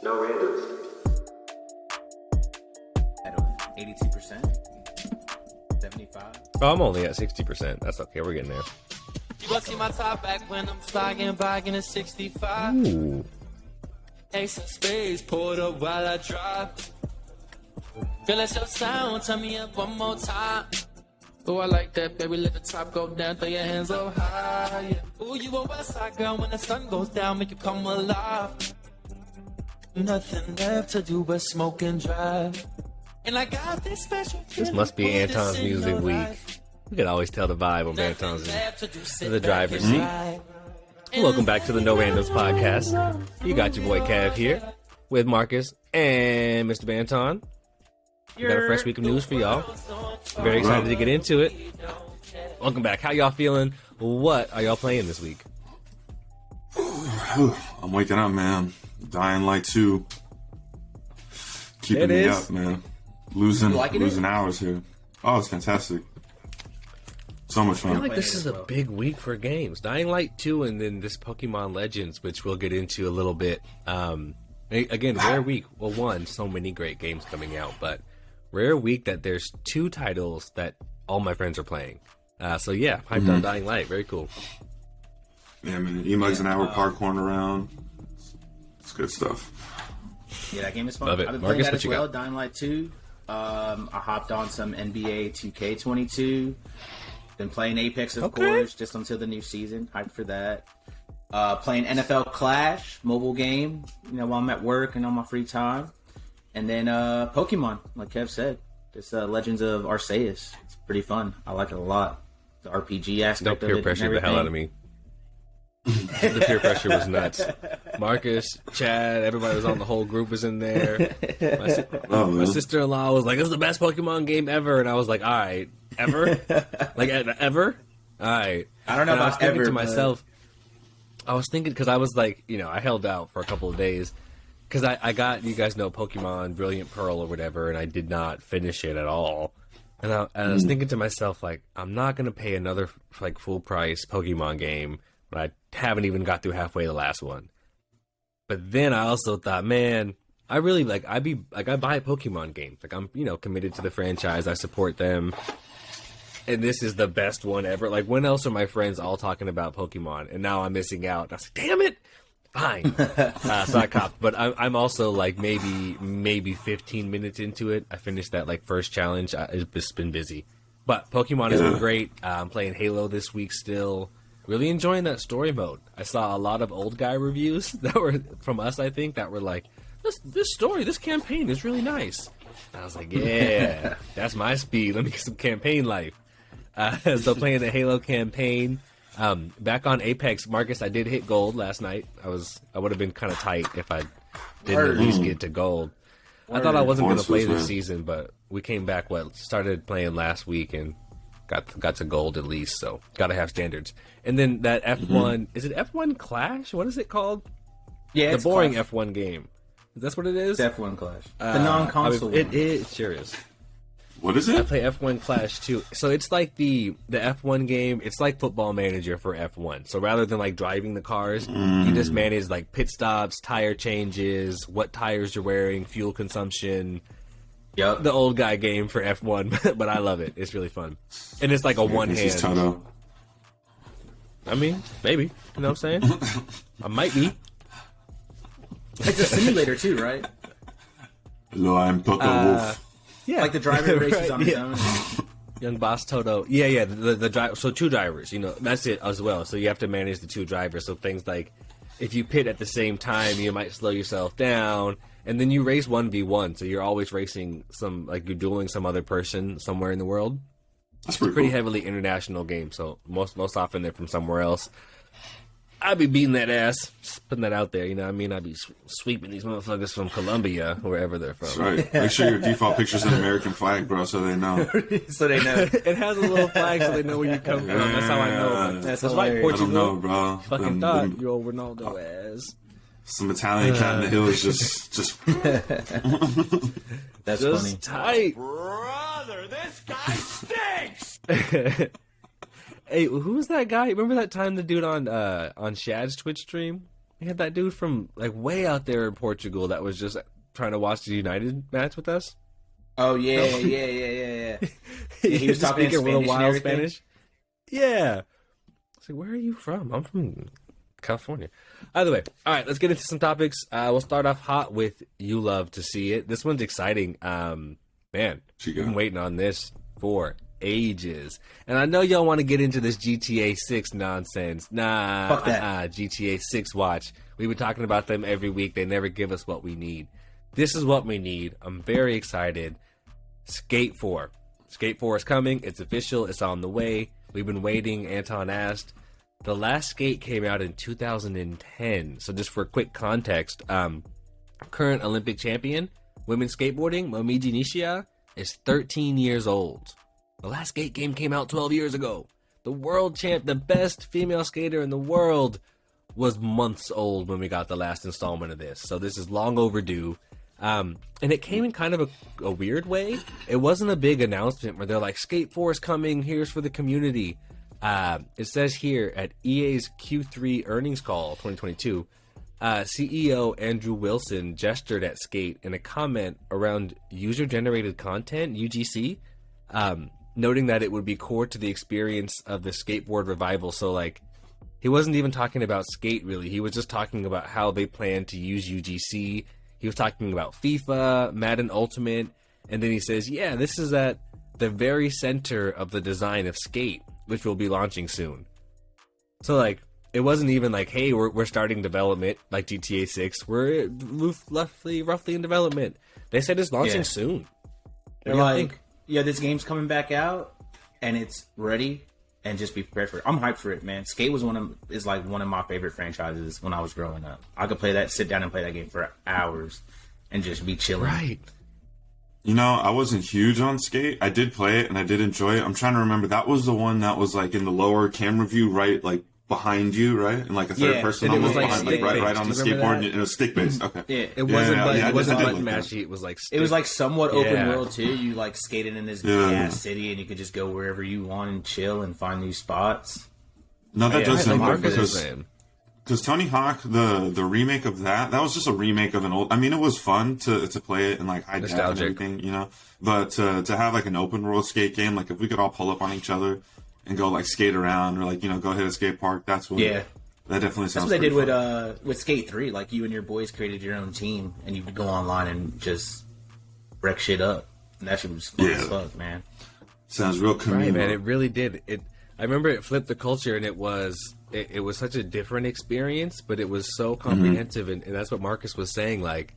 No randoms. At 82%, 75. Oh, I'm only at 60%. That's okay. We're getting there. You will see my top back when I'm sliding back in a 65. Ooh. Ace of spades pulled up while I drive. Feel like your sound, turn me up one more time. Oh, I like that, baby. Let the top go down, throw your hands up high. Yeah. Ooh, you a West Side girl. When the sun goes down, make you come alive. Nothing left to do but smoke and drive. And I got this special. This must be Anton's music week. We can always tell the vibe on Anton's in the driver's seat. Welcome back to the No Randoms podcast. You got your boy Cav here with Marcus and Mr. Banton. We got a fresh week of news for y'all. Very excited to get into it. Welcome back. How y'all feeling? What are y'all playing this week? I'm waking up, man. Dying Light 2. Keeping me up, man. Losing hours here. Oh, it's fantastic. So much fun. I feel like this is a big week for games. Dying Light 2 and then this Pokemon Legends, which we'll get into a little bit. Again, rare week. Well, one, so many great games coming out, but rare week that there's two titles that all my friends are playing. So yeah, hyped on Dying Light. Very cool. Yeah, man. Emugs and I were parkouring around. It's good stuff. Yeah, that game is fun. Love it. I've been Marcus, playing that what as you well, got? Dying Light 2. I hopped on some NBA 2K22. Been playing Apex, of course, just until the new season. Hyped for that. Playing NFL Clash, mobile game, while I'm at work and on my free time. And then Pokemon, like Kev said. This Legends of Arceus. It's pretty fun. I like it a lot. The RPG aspect Don't of peer it. pressure the hell out of me. The peer pressure was nuts. Marcus, Chad, everybody was on. The whole group was in there. My sister-in-law was like, "This is the best Pokemon game ever," and I was like, "All right, ever? Like ever? All right." I don't know and about I was thinking ever, to myself. I was thinking because I was like, I held out for a couple of days because I got, you guys know, Pokemon Brilliant Pearl or whatever, and I did not finish it at all. And I was thinking to myself, like, I'm not gonna pay another like full price Pokemon game. But I haven't even got through halfway the last one. But then I also thought, man, I really I buy Pokemon games. Like I'm, committed to the franchise. I support them. And this is the best one ever. Like when else are my friends all talking about Pokemon? And now I'm missing out. I was like, damn it. Fine. So I copped. But I'm also like maybe 15 minutes into it. I finished that first challenge. It's just been busy. But Pokemon has been great. I'm playing Halo this week still. Really enjoying that story mode. I saw a lot of old guy reviews that were from us, I think, that were like, this campaign is really nice. And I was like, yeah, that's my speed. Let me get some campaign life. So playing the Halo campaign. Back on Apex, Marcus, I did hit gold last night. I would have been kind of tight if I didn't at least get to gold. I thought I wasn't going to play this season, but we came back, started playing last week and got to gold at least, so gotta have standards. And then that F1, is it F1 Clash? What is it called? Yeah, the boring Clash. F1 game. That's what it is? It's F1 Clash. The non-console one. It sure is. What is it? I play F1 Clash too. So it's like the F1 game. It's like Football Manager for F1. So rather than driving the cars, you just manage pit stops, tire changes, what tires you're wearing, fuel consumption. Yep. The old guy game for F1, but I love it. It's really fun. And it's like a one-hand. I mean, maybe. You know what I'm saying? I might be. It's a simulator too, right? Hello, I'm Toto Wolf. Yeah. Like the driver races on his own. Young Boss Toto. Yeah. The driver. So two drivers, that's it as well. So you have to manage the two drivers. So things like if you pit at the same time, you might slow yourself down. And then you race 1v1, so you're always racing you're dueling some other person somewhere in the world. That's pretty cool. heavily international game, so most often they're from somewhere else. I'd be beating that ass, just putting that out there, I'd be sweeping these motherfuckers from Colombia, wherever they're from. That's right. Make sure your default picture's an American flag, bro, so they know. So they know. It has a little flag so they know where you come from. That's how I know. That's right, hilarious. Portugal. I don't know, bro. Fucking thought you old Ronaldo ass. Some Italian cat in the hill is just That's just funny. Tight. Brother, this guy stinks! Hey, who was that guy? Remember that time the dude on Shad's Twitch stream We had that dude from like way out there in Portugal that was just trying to watch the United match with us. Oh yeah. Yeah, he was talking in Spanish wild Spanish. Yeah. I was like, where are you from? I'm from California. Either way, all right, let's get into some topics. We'll start off hot with You Love to See It. This one's exciting. Man, we've been waiting on this for ages. And I know y'all want to get into this GTA 6 nonsense. Nah, GTA 6 watch. We've been talking about them every week. They never give us what we need. This is what we need. I'm very excited. Skate 4. Skate 4 is coming. It's official. It's on the way. We've been waiting. Anton asked. The last Skate came out in 2010. So just for quick context, current Olympic champion, women's skateboarding, Momiji Nishia, is 13 years old. The last Skate game came out 12 years ago. The world champ, the best female skater in the world, was months old when we got the last installment of this. So this is long overdue. And it came in kind of a weird way. It wasn't a big announcement where they're like, Skate 4 is coming, here's for the community. It says here at EA's Q3 earnings call 2022, CEO Andrew Wilson gestured at Skate in a comment around user-generated content, UGC, noting that it would be core to the experience of the skateboard revival. So, like, he wasn't even talking about Skate, really. He was just talking about how they plan to use UGC. He was talking about FIFA, Madden Ultimate, and then he says, yeah, this is at the very center of the design of Skate, which will be launching soon. So, like, it wasn't even like, hey, we're starting development like GTA 6. We're roughly in development. They said it's launching soon. They're like, yeah, this game's coming back out and it's ready, and just be prepared for it. I'm hyped for it, man. Skate was one of my favorite franchises when I was growing up. I could sit down and play that game for hours and just be chilling. Right. You know, I wasn't huge on Skate. I did play it and I did enjoy it. I'm trying to remember. That was the one that was like in the lower camera view, right? Like behind you, right? And like a third person almost behind, like right on the skateboard. And it was stick based. Okay. Yeah. It wasn't button mashy. It was like stick. It was like somewhat open world too. You like skated in this big ass city and you could just go wherever you want and chill and find new spots. No, that does sound good because Tony Hawk, the remake of that was just a remake of an old. I mean, it was fun to play it and like high def and everything, you know. But to have like an open world skate game, like if we could all pull up on each other and go like skate around or like, you know, go hit a skate park, that's what. Yeah, that definitely sounds. That's what they did with Skate 3. Like you and your boys created your own team and you could go online and just wreck shit up. And that shit was fun as fuck, man. Sounds real communal. Right, man. It really did. I remember it flipped the culture, and it was such a different experience, but it was so comprehensive, and that's what Marcus was saying. Like,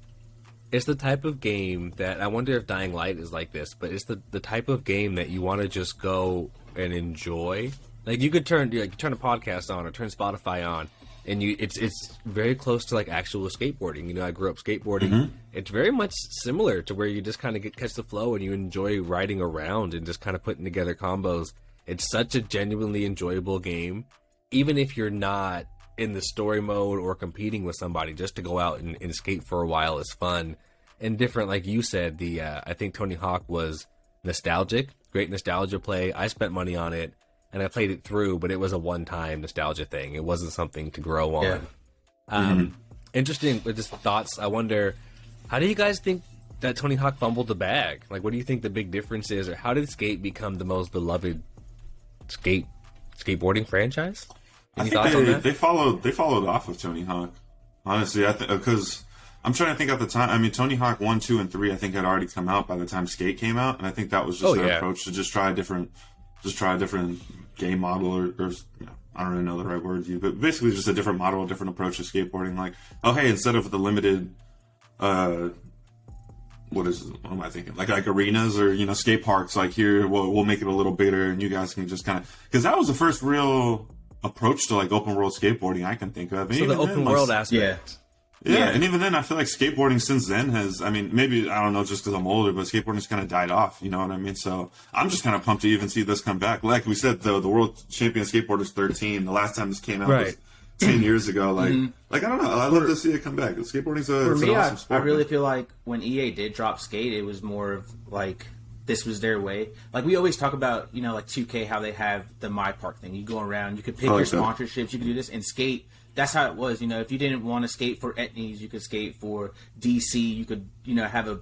it's the type of game that I wonder if Dying Light is like this, but it's the type of game that you want to just go and enjoy. Like, you could turn a podcast on or turn Spotify on, and it's very close to like actual skateboarding. You know, I grew up skateboarding. It's very much similar to where you just kind of catch the flow and you enjoy riding around and just kind of putting together combos. It's such a genuinely enjoyable game, even if you're not in the story mode or competing with somebody. Just to go out and skate for a while is fun and different. Like you said, I think Tony Hawk was nostalgic, great nostalgia play. I spent money on it and I played it through, but it was a one-time nostalgia thing. It wasn't something to grow on. Yeah. Interesting with just thoughts. I wonder, how do you guys think that Tony Hawk fumbled the bag? Like, what do you think the big difference is, or how did Skate become the most beloved skateboarding franchise? Any thoughts on that? They followed off of Tony Hawk. Honestly, I think because I'm trying to think at the time. I mean, Tony Hawk 1, 2, and 3, I think had already come out by the time Skate came out, and I think that was just their approach to just try a different game model, or you know, I don't really know the right word to use, but basically just a different model, a different approach to skateboarding. Like, oh hey, instead of the limited, what am I thinking? Like arenas or, you know, skate parks. Like here, we'll make it a little bigger, and you guys can just kind of, because that was the first real approach to like open world skateboarding I can think of. And so the open world aspect. Yeah, and even then, I feel like skateboarding since then has, I mean, maybe, I don't know, just because I'm older, but skateboarding's kind of died off, you know what I mean? So I'm just kind of pumped to even see this come back. Like we said, the world champion skateboarder is 13. The last time this came out was 10 years ago. Like, like I don't know. I love to see it come back. Skateboarding's an awesome sport. I really feel like when EA did drop Skate, it was more of like, this was their way. Like we always talk about, you know, like 2K, how they have the My Park thing. You go around, you could pick your sponsorships, you can do this. And Skate that's how it was. You know, if you didn't want to skate for Etnies, you could skate for DC. You could, you know, have a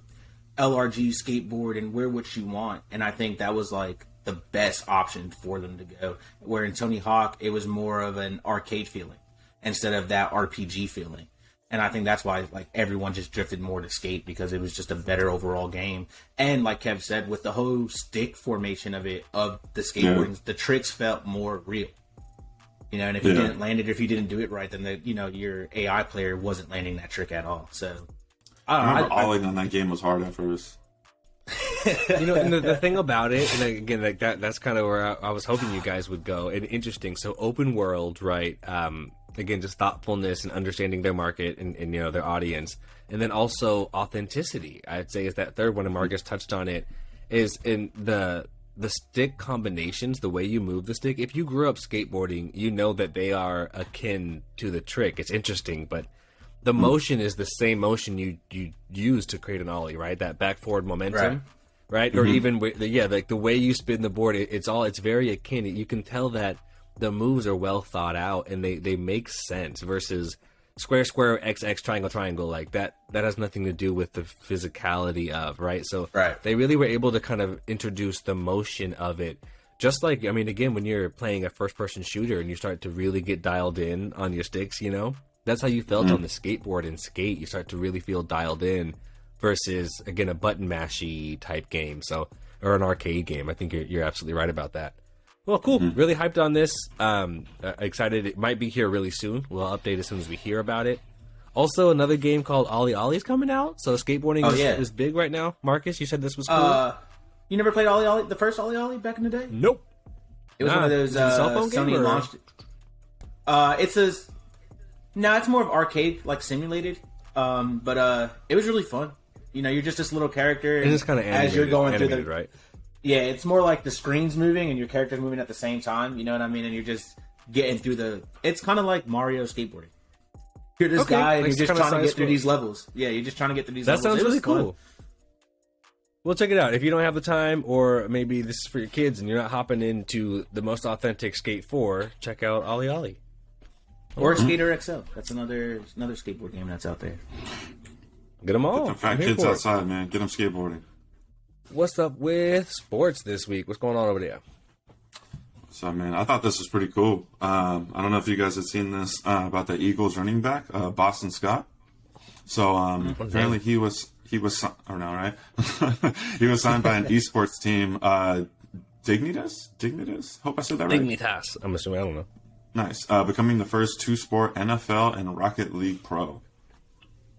LRG skateboard and wear what you want. And I think that was like the best option for them to go. Where in Tony Hawk, it was more of an arcade feeling instead of that RPG feeling. And I think that's why like everyone just drifted more to skate, because it was just a better overall game. And like Kev said, with the whole stick formation of it, of the skateboarding, the tricks felt more real. You know, and if you didn't land it, or if you didn't do it right, then your AI player wasn't landing that trick at all. So I remember alling on that game was hard at first. You know, and the thing about it, and again, like that's kind of where I was hoping you guys would go. And interesting. So open world, right? Again, just thoughtfulness and understanding their market and you know, their audience, and then also authenticity. I'd say is that third one, and Marcus touched on it, is in the stick combinations, the way you move the stick. If you grew up skateboarding, you know that they are akin to the trick. It's interesting, but the motion is the same motion you use to create an ollie, right? That back forward momentum, right? Or even like the way you spin the board, it's very akin. You can tell that the moves are well thought out and they make sense versus square, XX, triangle. Like that has nothing to do with the physicality of, right? So they really were able to kind of introduce the motion of it. Just like, I mean, again, when you're playing a first person shooter and you start to really get dialed in on your sticks, you know, that's how you felt on the skateboard and skate. You start to really feel dialed in versus, again, a button mashy type game. So, or an arcade game. I think you're absolutely right about that. Well, cool. Really hyped on this. Excited. It might be here really soon. We'll update as soon as we hear about it. Also, another game called Ollie Ollie's coming out. So skateboarding is big right now. Marcus, you said this was cool. You never played Ollie Ollie, the first Ollie Ollie back in the day? Nope. It was one of those cell phone Sony game, launched. It's more of arcade, like simulated. But it was really fun. You know, you're just this little character, and it's kind of as you're going through the right. Yeah, it's more like the screen's moving and your character's moving at the same time. You know what I mean? And you're just getting through it's kind of like Mario skateboarding. You're this guy and you're just trying to get through these levels. Yeah, you're just trying to get through these levels. That sounds really cool. Well, check it out. If you don't have the time, or maybe this is for your kids and you're not hopping into the most authentic Skate 4, check out Ollie Ollie. Or Skater XL. That's another skateboard game that's out there. Get them all. Get the fat kids outside, man. Get them skateboarding. What's up with sports this week? What's going on over there? So, man, I thought this was pretty cool. I don't know if you guys have seen this about the Eagles running back, Boston Scott. So, apparently he was right? He was signed by an esports team, Dignitas? Hope I said that right. Dignitas. I'm assuming. I don't know. Nice. Becoming the first two-sport NFL and Rocket League pro.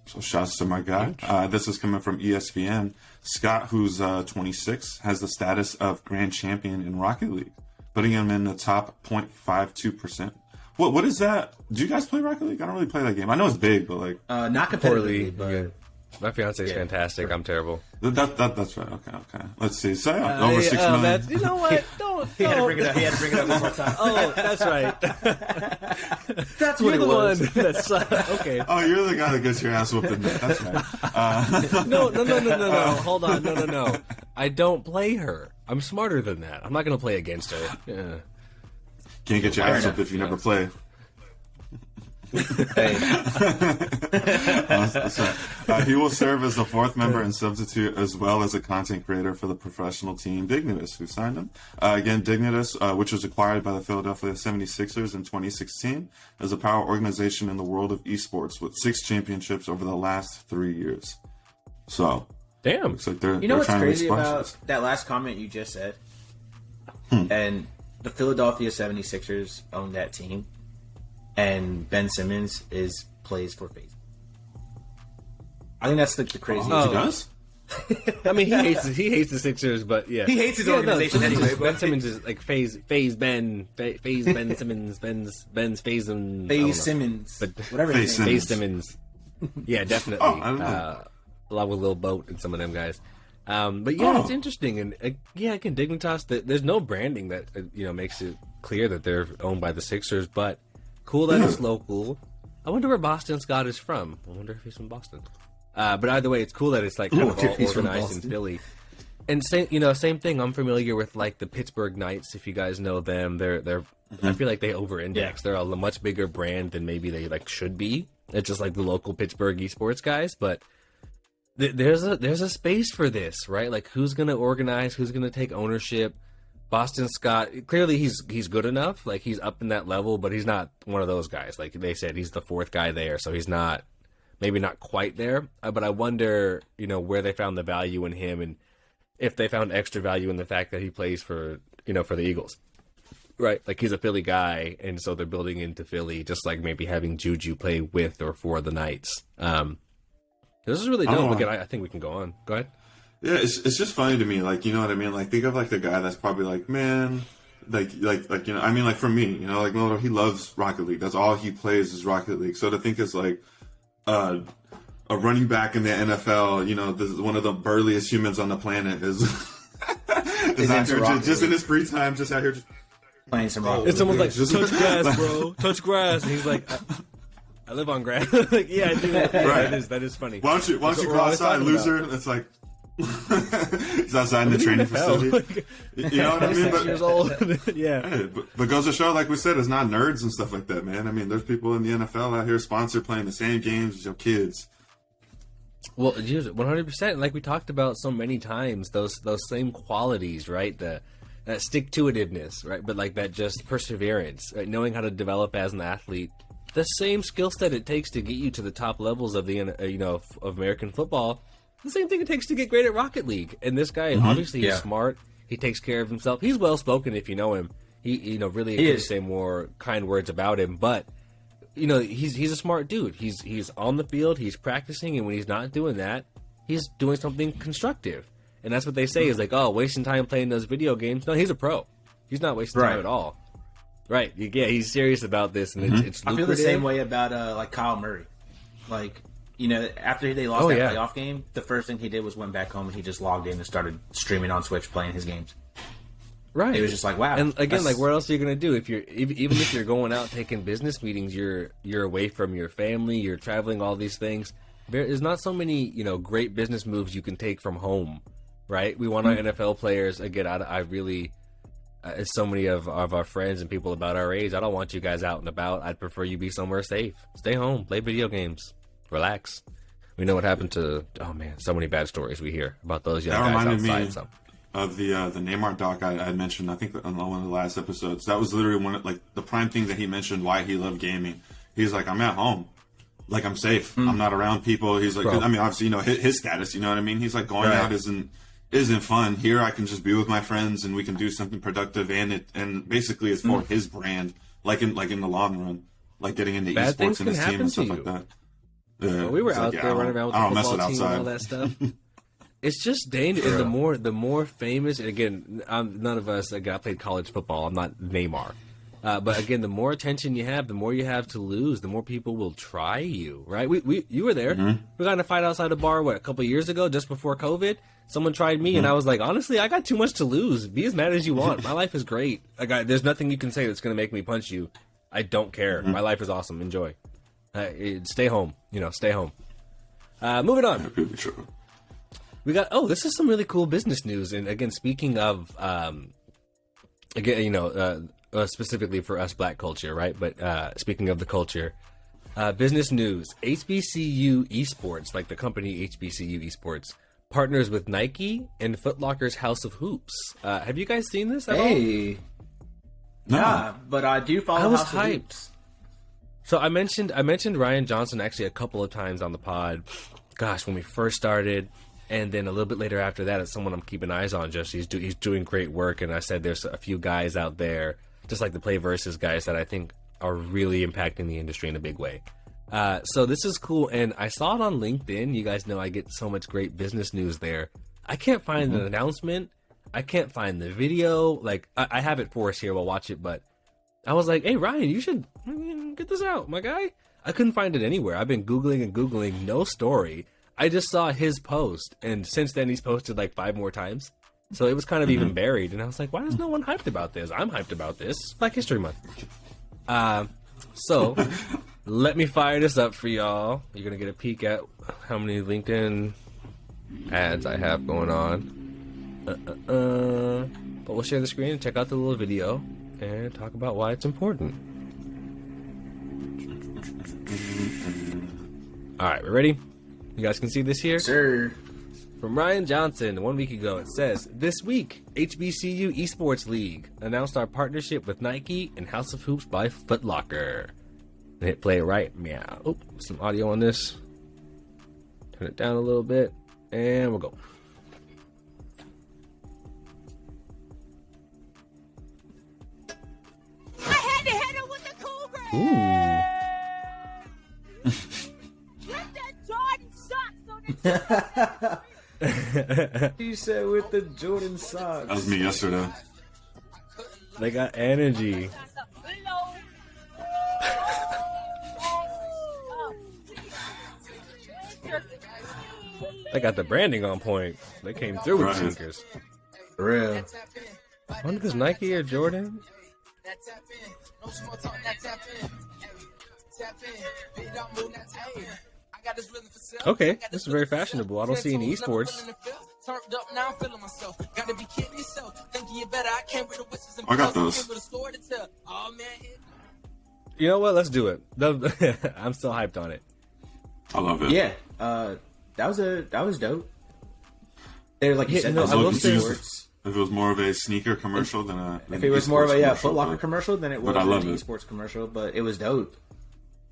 So shouts to my guy. This is coming from ESPN. Scott, who's 26, has the status of grand champion in Rocket League, putting him in the top 0.52%. What is that? Do you guys play Rocket League? I don't really play that game. I know it's big, but like not competitively. But my fiance is fantastic. I'm terrible. That's right. Okay. Let's see. So over 6 million. You know what? Don't. He had to bring it up one more time. Oh, that's right. That's what you're it was. One that's okay. Oh, you're the guy that gets your ass whooped in there. That's right. No. Hold on. No. I don't play her. I'm smarter than that. I'm not going to play against her. Yeah. Can't get your ass whooped if you never play. He will serve as the fourth member and substitute, as well as a content creator for the professional team Dignitas, who signed him. Again, Dignitas, which was acquired by the Philadelphia 76ers in 2016, is a power organization in the world of esports with 6 championships over the last 3 years. So, damn, looks like they're what's trying crazy to about that last comment you just said? And the Philadelphia 76ers own that team. And Ben Simmons plays for Faze. I think that's like the craziest. He does? I mean, he hates the Sixers, but yeah, he hates his organization anyway. Ben Simmons is like Faze Ben Simmons, Ben's Faze and Faze Simmons, but whatever. Faze Simmons. Yeah, definitely. Along with Lil Boat and some of them guys. But yeah, it's interesting, and again, Dignitas. There's no branding that makes it clear that they're owned by the Sixers, but. Cool that it's local. I wonder where Boston Scott is from. I wonder if he's from Boston. But either way, it's cool that it's like kind of all organized in Philly. And same thing. I'm familiar with like the Pittsburgh Knights. If you guys know them, they're I feel like they over-index. Yeah. They're a much bigger brand than maybe they like should be. It's just like the local Pittsburgh esports guys, but there's a space for this, right? Like who's gonna organize? Who's gonna take ownership? Boston Scott, clearly he's good enough. Like he's up in that level, but he's not one of those guys. Like they said, he's the fourth guy there, so he's maybe not quite there. But I wonder, where they found the value in him, and if they found extra value in the fact that he plays for the Eagles. Right, like he's a Philly guy, and so they're building into Philly, just like maybe having Juju play with or for the Knights. This is really dope. Again, I think we can go on. Go ahead. Yeah, it's just funny to me, like, you know what I mean? Like, think of like the guy that's probably like, man, like I mean, like for me, like Milo, he loves Rocket League. That's all he plays is Rocket League. So to think it's like a running back in the NFL, this is one of the burliest humans on the planet is out here just in his free time, just out here just playing some Rocket League. It's almost like touch grass, bro. Touch grass. And he's like, I live on grass. Like, yeah, I do that. Right. That is funny. Why don't you go outside, loser? It's like he's outside in the training facility. You know what I mean? But, years old. Yeah. Hey, but goes to show, like we said, it's not nerds and stuff like that, man. I mean, there's people in the NFL out here sponsored playing the same games as your kids. Well, 100%. Like we talked about so many times, those same qualities, right? That stick-to-itiveness, right? But like that just perseverance, right? Knowing how to develop as an athlete. The same skill set it takes to get you to the top levels of the of American football. The same thing it takes to get great at Rocket League. And this guy, obviously, he's smart. He takes care of himself. He's well-spoken if you know him. He really could say more kind words about him. But, he's a smart dude. He's on the field. He's practicing. And when he's not doing that, he's doing something constructive. And that's what they say is like, oh, wasting time playing those video games. No, he's a pro. He's not wasting time at all. Right. Yeah, he's serious about this. And it's I feel the same way about like Kyle Murray. Like, after they lost that playoff game, the first thing he did was went back home and he just logged in and started streaming on Twitch playing his games. Right. It was just like, wow. And again, like, what else are you going to do? If you're even if you're going out taking business meetings, you're away from your family, you're traveling, all these things. There's not so many, great business moves you can take from home, right? We want our NFL players, again, I really, as so many of our friends and people about our age, I don't want you guys out and about. I'd prefer you be somewhere safe. Stay home, play video games. Relax. We know what happened to, so many bad stories we hear about those young guys outside. Of the Neymar doc I mentioned, I think on one of the last episodes. That was literally one of like the prime thing that he mentioned why he loved gaming. He's like, I'm at home, like I'm safe. I'm not around people. He's like, I mean, obviously, his status. You know what I mean? He's like going out isn't fun. Here I can just be with my friends and we can do something productive, and basically it's for his brand, like in the long run, like getting into esports and his team and stuff like that. Yeah, we were out there running around with the football team and all that stuff. It's just dangerous. And the more famous, and again, none of us, I played college football. I'm not Neymar. But again, the more attention you have, the more you have to lose, the more people will try you, right? You were there. We got in a fight outside a bar, a couple of years ago, just before COVID. Someone tried me, and I was like, honestly, I got too much to lose. Be as mad as you want. My life is great. There's nothing you can say that's going to make me punch you. I don't care. My life is awesome. Enjoy. Stay home. Stay home. Moving on. We got, this is some really cool business news. And again, speaking of, specifically for us black culture, right? But speaking of the culture, business news, HBCU Esports, like the company HBCU Esports, partners with Nike and Foot Locker's House of Hoops. Have you guys seen this at all? No. Yeah, but I do follow House of Hoops. So I mentioned Ryan Johnson actually a couple of times on the pod. Gosh, when we first started, and then a little bit later after that, it's someone I'm keeping eyes on. Just he's doing great work, and I said there's a few guys out there, just like the Play Versus guys, that I think are really impacting the industry in a big way. So this is cool, and I saw it on LinkedIn. You guys know I get so much great business news there. I can't find an announcement. I can't find the video. Like I have it for us here. We'll watch it, but I was like, hey, Ryan, you should get this out, my guy. I couldn't find it anywhere. I've been Googling and Googling, no story. I just saw his post, and since then he's posted like 5 more times. So it was kind of even buried, and I was like, why is no one hyped about this? I'm hyped about this. It's Black History Month. So let me fire this up for y'all. You're going to get a peek at how many LinkedIn ads I have going on. But we'll share the screen and check out the little video and talk about why it's important. Alright, we ready? You guys can see this here? Sir. From Ryan Johnson, 1 week ago, it says, "This week, HBCU Esports League announced our partnership with Nike and House of Hoops by Foot Locker." And hit play right meow. Oh, some audio on this. Turn it down a little bit, and we'll go. I had to hit her with the Cougar. Ooh. Get that Jordan socks on it. You said with the Jordan socks. That was me yesterday. They got energy. They got the branding on point. They came through with sneakers. For real. I wonder if it's Nike or Jordan. Okay, this is very fashionable. I don't see any esports. I got those. You know what? Let's do it. I'm still hyped on it. I love it. Yeah. That was dope. They're like you said, no, those I will local say- sports. If it was more of a sneaker commercial than a... If it was more of a commercial, Foot Locker commercial, then it was I an love it. esports commercial. But it was dope.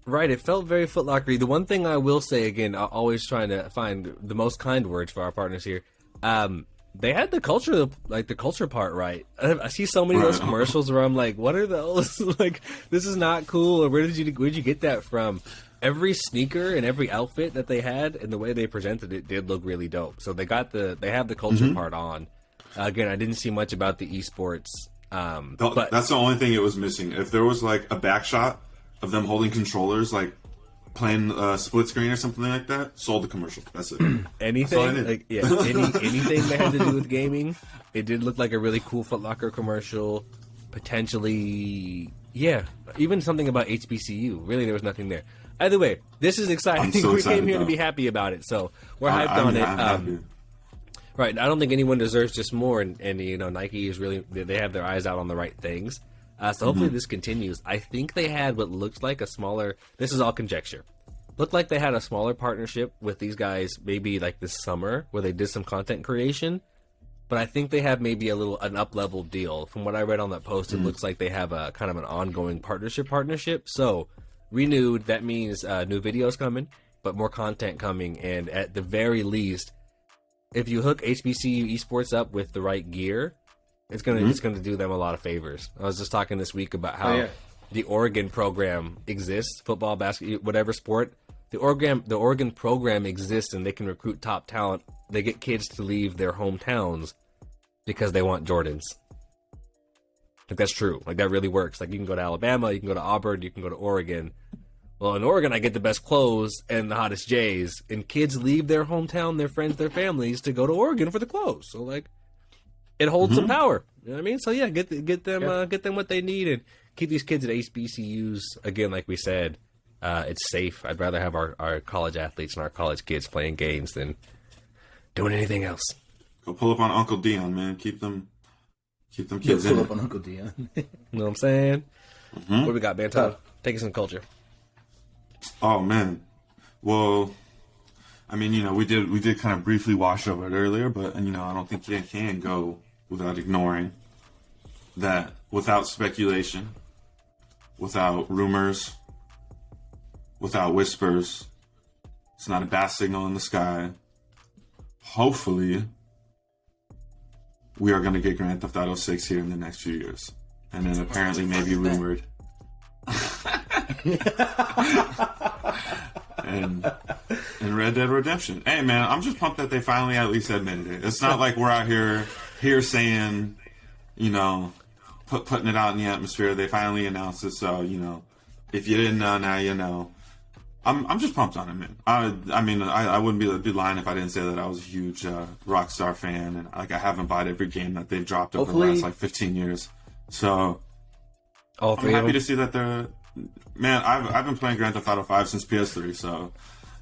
Right, it felt very Foot Locker-y. The one thing I will say, again, always trying to find the most kind words for our partners here. They had the culture, like the culture part right. I see so many of those commercials where I'm like, what are those? Like, this is not cool. Or where'd you get that from? Every sneaker and every outfit that they had and the way they presented it did look really dope. So they have the culture part on. Again, I didn't see much about the esports. But that's the only thing it was missing. If there was like a back shot of them holding controllers, like playing split screen or something like that, sold the commercial. That's it. Anything, like anything that had to do with gaming, it did look like a really cool Foot Locker commercial. Potentially, yeah, even something about HBCU. Really, there was nothing there. Either way, this is exciting. So we excited, came here to though. be happy about it, so we're hyped on it. I'm happy. Right, I don't think anyone deserves just more, and you know, Nike is really, they have their eyes out on the right things. So hopefully this continues. I think they had what looked like a smaller, this is all conjecture, looked like they had a smaller partnership with these guys maybe like this summer where they did some content creation, but I think they have maybe an up-level deal. From what I read on that post, it looks like they have a kind of an ongoing partnership. So renewed, that means new videos coming, but more content coming, and at the very least, if you hook HBCU esports up with the right gear, it's gonna do them a lot of favors. I was just talking this week about how the Oregon program exists, football, basketball, whatever sport. The Oregon program exists, and they can recruit top talent. They get kids to leave their hometowns because they want Jordans. Like, that's true. Like, that really works. Like, you can go to Alabama, you can go to Auburn, you can go to Oregon. Well, in Oregon, I get the best clothes and the hottest J's, and kids leave their hometown, their friends, their families to go to Oregon for the clothes. So, like, it holds some power. You know what I mean? So yeah, get them what they need, and keep these kids at HBCUs. Again, like we said, it's safe. I'd rather have our college athletes and our college kids playing games than doing anything else. Go pull up on Uncle Dion, man. Keep them kids Pull in up it. on Uncle Dion. You know what I'm saying? What do we got, Banton? Take us in culture. Oh man, well, I mean, you know, we did kind of briefly wash over it earlier, but you know, I don't think you can go without ignoring that. Without speculation, without rumors, without whispers, it's not a bat signal in the sky. Hopefully, we are going to get Grand Theft Auto 6 here in the next few years, and then apparently maybe rumored. and Red Dead Redemption. Hey man, I'm just pumped that they finally at least admitted it. It's not like we're out here saying, you know, putting it out in the atmosphere. They finally announced it, so you know, if you didn't know, now you know. I'm just pumped on it, man. I mean, I wouldn't be lying if I didn't say that I was a huge Rockstar fan, and like I haven't bought every game that they've dropped over the last like 15 years. So All I'm three happy of to them? see that they're. Man, I've been playing Grand Theft Auto 5 since PS3, so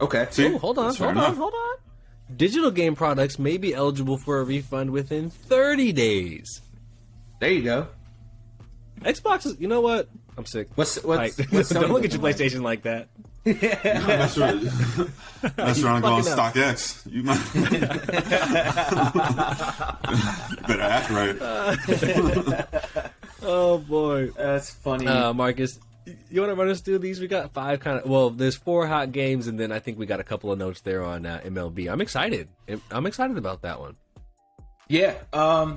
Okay. See? Oh, hold on. Digital game products may be eligible for a refund within 30 days. There you go. Xbox is, you know what? I'm sick. What's Don't Sony look at your doing? PlayStation like that. That's right. That's right. Go on StockX. You might better act right. Oh boy, That's funny. Marcus, you want to run us through these? We got 5 kind of. Well, there's 4 hot games, and then I think we got a couple of notes there on MLB. I'm excited. I'm excited about that one. Yeah.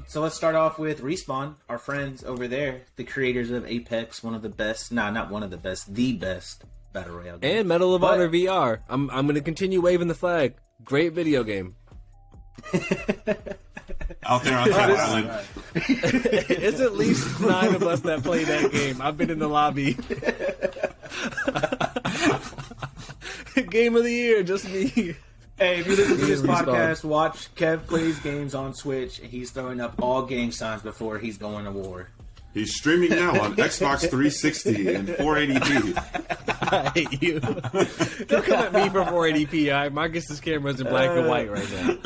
So let's start off with Respawn, our friends over there, the creators of Apex, one of the best. Nah, not one of the best. The best battle royale game. And Medal of Honor VR. I'm going to continue waving the flag. Great video game. Out there on Cat Island. It's at least 9 of us that play that game. I've been in the lobby. Game of the year, just me. Hey, if you listen to this Respawn. podcast, watch Kev plays games on Switch, and he's throwing up all gang signs before he's going to war. He's streaming now on Xbox 360 and 480p. I hate you. Don't come at me for 480p. All right? Marcus's camera's in black and white right now.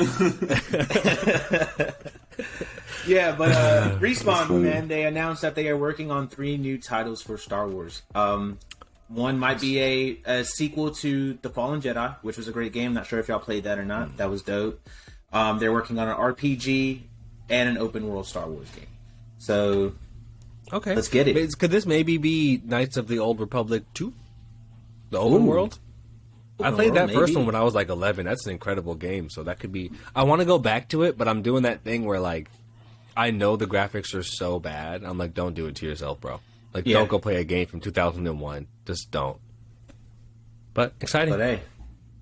Yeah, but Respawn, man, they announced that they are working on 3 new titles for Star Wars. One might be a sequel to The Fallen Jedi, which was a great game. Not sure if y'all played that or not. That was dope. They're working on an RPG and an open world Star Wars game. So, Okay. let's get it. Could this maybe be Knights of the Old Republic 2? The open world? I played that first one when I was like 11. That's an incredible game. So that could be... I want to go back to it, but I'm doing that thing where like, I know the graphics are so bad. I'm like, don't do it to yourself, bro. Like, don't go play a game from 2001. Just don't. But exciting. But hey,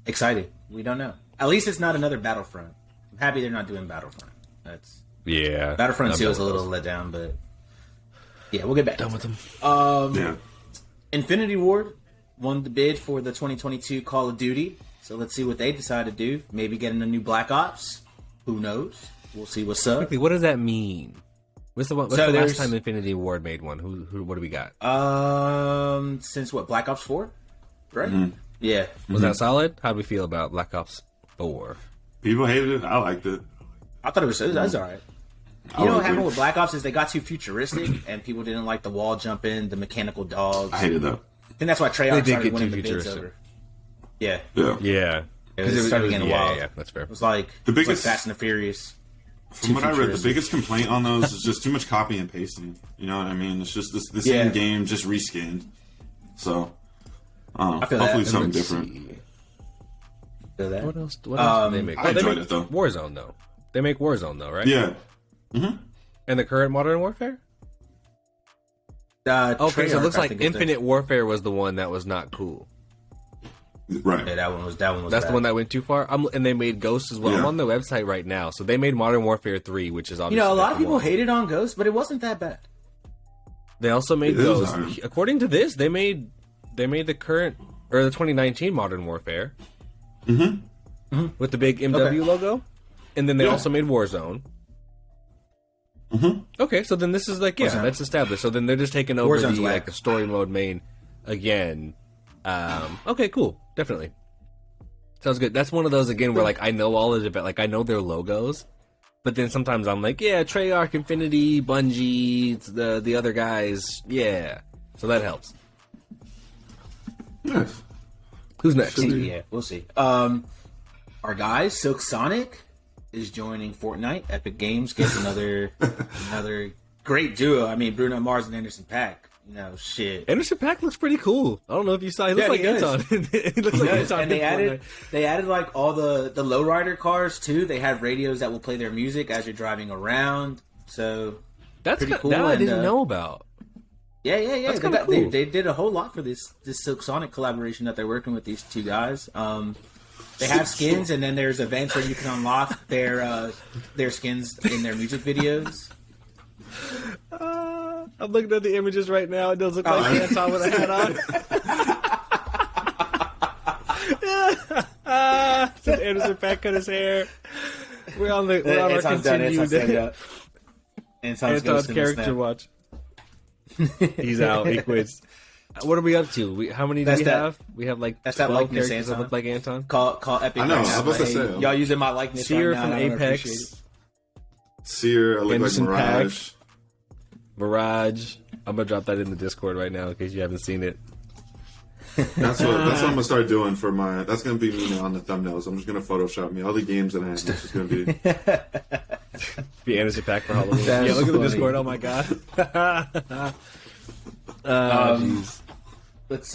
excited. We don't know. At least it's not another Battlefront. I'm happy they're not doing Battlefront. That's Battlefront 2 is a little let down, but yeah, we'll get back. Done with them. Yeah. Infinity Ward won the bid for the 2022 Call of Duty, so let's see what they decide to do. Maybe getting a new Black Ops. Who knows? We'll see what's up. Quickly, what does that mean? What's the last time Infinity Ward made one? What do we got? Since what, Black Ops 4? Right? Mm-hmm. Yeah. Was that solid? How do we feel about Black Ops 4? People hated it. I liked it. I thought it was alright. You know what happened with Black Ops is they got too futuristic, and people didn't like the wall jumping, the mechanical dogs. I hated that. I think that's why Treyarch did started get winning too the bids futuristic. over. Yeah. Yeah. It started getting wild. Yeah, that's fair. It was like The biggest- Fast and the Furious. From what I read, the futuristic. biggest complaint on those is just too much copy and pasting. You know what I mean? It's just the Yeah. same game, just reskinned. So, I feel hopefully that. something Let's different. see. Feel that? What else do they make? I They enjoyed make it, though. Warzone, though. They make Warzone, though, right? Yeah. And the current Modern Warfare? Okay, so Treyarch, it looks I like think, is the- Infinite Warfare was the one that was not cool. Right. Yeah, that one was. That's bad. the one that went too far. And they made Ghost as well. Yeah. I'm on their website right now. So they made Modern Warfare 3, which is obviously... You know, a lot of the people one. hated on Ghost, but it wasn't that bad. They also made It is Ghost. hard. According to this, they made the current... Or the 2019 Modern Warfare. Mm-hmm. With the big MW logo. And then they also made Warzone. Okay, so then this is like, yeah, Warzone. that's established. So then they're just taking over Warzone's the whack. like the story mode main again. Okay, cool. Definitely. Sounds good. That's one of those again where like I know all of it, like I know their logos, but then sometimes I'm like, yeah, Treyarch, Infinity, Bungie, the other guys, yeah. So that helps. Nice. Who's next? Yeah, we'll see. Our guy Silk Sonic is joining Fortnite. Epic Games gets another great duo. I mean, Bruno Mars and Anderson .Paak. You know, shit. Anderson .Paak looks pretty cool. I don't know if you saw. He looks Yeah, like he does. Anton. He looks like Anton. And in they Fortnite. added like all the lowrider cars too. They have radios that will play their music as you're driving around. So That's pretty kind, cool, that I and, didn't know about. yeah. That's They, kinda cool. they did a whole lot for this Silk Sonic collaboration that they're working with these two guys. They have skins, and then there's events where you can unlock their skins in their music videos. I'm looking at the images right now. It does look like Anton with a hat on. Since Anderson .Paak cut his hair. We're on our Anton's done. continued Anton's Anton's ghosting us character now. watch. He's out. He quits. What are we up to? How many do we have? We have like that's that 12 likeness, characters that look like Anton. Call Epic. I know. Right I was now. about to say. Y'all using my likeness Seer right now. from I don't Apex. appreciate it. Seer, I look Anderson like Mirage. Mirage. I'm gonna drop that in the Discord right now in case you haven't seen it. That's what I'm gonna start doing for my. That's gonna be me now on the thumbnails. I'm just gonna Photoshop me all the games that I have. It's just gonna be. Be Anderson Paak for Halloween. That's Yeah, look at the funny. Discord. Oh my god. Let's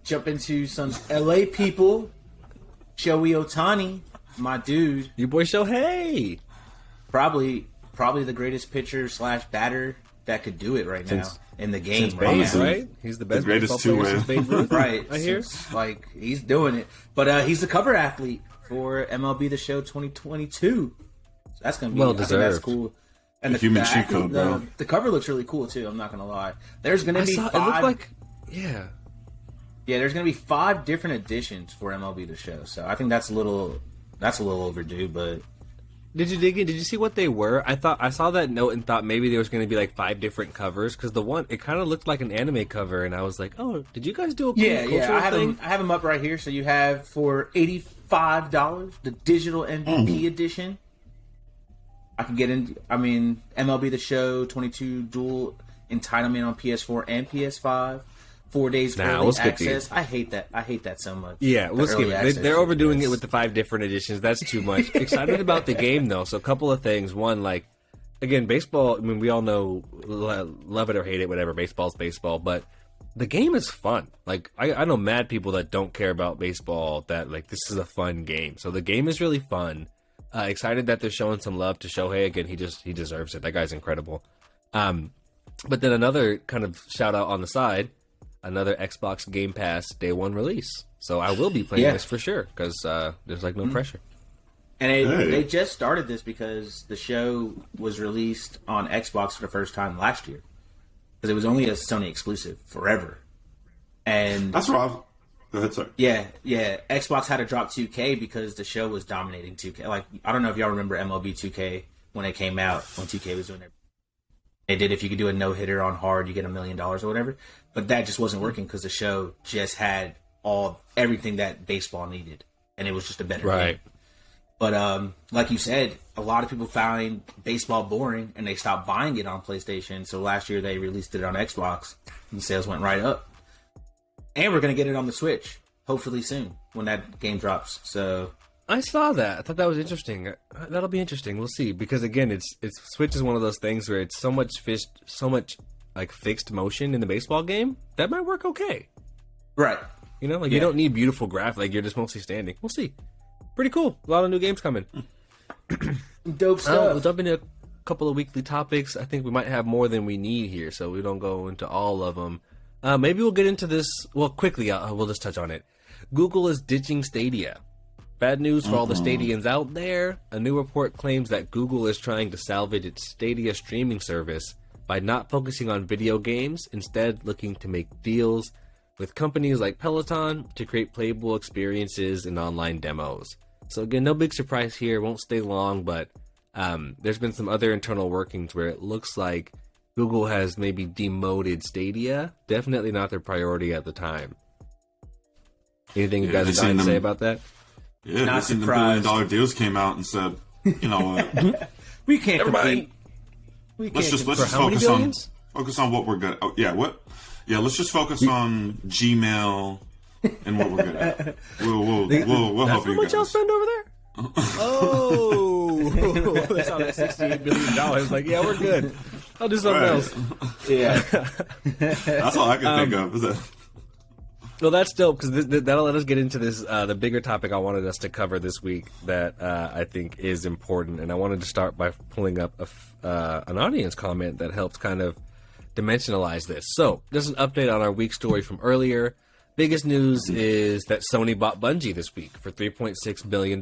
jump into some LA people. Shohei Ohtani, my dude, Your boy Shohei. probably the greatest pitcher / batter that could do it right now Since- in the game. Since Right Babe, now. right? He's the best greatest baseball player two-way. since Babe Ruth. Right. I hear. Like, he's doing it. But he's the cover athlete for MLB The Show 2022. So that's going to be Well I think that's deserved. cool. And The human cheat code, bro. The cover looks really cool, too. I'm not going to lie. There's going to I be saw, it 5... looked like, yeah. Yeah, there's going to be 5 different editions for MLB The Show. So I think that's a little overdue, but... Did you dig in? Did you see what they were? I saw that note and thought maybe there was going to be like 5 different covers because the one it kind of looked like an anime cover, and I was like, "Oh, did you guys do a cool cultural I have thing?" I have them up right here. So you have for $85 the digital MVP edition. I can get in. I mean, MLB The Show 22 dual entitlement on PS4 and PS5. 4 days early we'll skip access. I hate that. I hate that so much. Yeah, The we'll skip early it. access They're overdoing is- it with the 5 different editions. That's too much. Excited about the game though. So a couple of things. One, like again, baseball. I mean, we all know, love it or hate it, whatever. Baseball's baseball, but the game is fun. Like I know mad people that don't care about baseball. That like this is a fun game. So the game is really fun. Excited that they're showing some love to Shohei again. He deserves it. That guy's incredible. But then another kind of shout out on the side. Another Xbox Game Pass Day 1 release. So I will be playing this for sure because there's like no pressure. And they just started this because the show was released on Xbox for the first time last year. Because it was only a Sony exclusive forever. And That's Rob. Go ahead, sorry. yeah, Xbox had to drop 2K because the show was dominating 2K. Like, I don't know if y'all remember MLB 2K when it came out, when 2K was doing it. They did, if you could do a no-hitter on hard, you get $1 million or whatever. But that just wasn't working because the show just had everything that baseball needed. And it was just a better game. But like you said, a lot of people find baseball boring and they stopped buying it on PlayStation. So last year they released it on Xbox and sales went right up. And we're going to get it on the Switch, hopefully soon, when that game drops. So I saw that. I thought that was interesting. That'll be interesting. We'll see. Because again, it's Switch is one of those things where it's so much like fixed motion in the baseball game that might work okay. right. You know, like you don't need beautiful graphics. Like you're just mostly standing. We'll see. Pretty cool. A lot of new games coming. Dope stuff. We'll jump into a couple of weekly topics. I think we might have more than we need here, so we don't go into all of them. Maybe we'll get into this. Well, quickly, we'll just touch on it. Google is ditching Stadia. Bad news for all the Stadians out there. A new report claims that Google is trying to salvage its Stadia streaming service by not focusing on video games, instead looking to make deals with companies like Peloton to create playable experiences and online demos. So again, no big surprise here, won't stay long, but there's been some other internal workings where it looks like Google has maybe demoted Stadia. Definitely not their priority at the time. Anything you guys are dying to say about that? Yeah, Not they seen the surprised. $1 billion deals came out and said, you know what? We can't Never mind. compete. We can't let's just compete. how many billions? focus on what we're good. Oh, yeah, what? Yeah, let's just focus on Gmail and what we're good at. We'll That's help how you much guys. y'all spend over there? Oh, it's on $68 billion. Like, yeah, we're good. I'll do something Right. else. Yeah. That's all I can think of. Is that? Well, that's dope because that'll let us get into this the bigger topic I wanted us to cover this week that I think is important, and I wanted to start by pulling up an audience comment that helps kind of dimensionalize this. So, just an update on our week story from earlier. Biggest news is that Sony bought Bungie this week for $3.6 billion,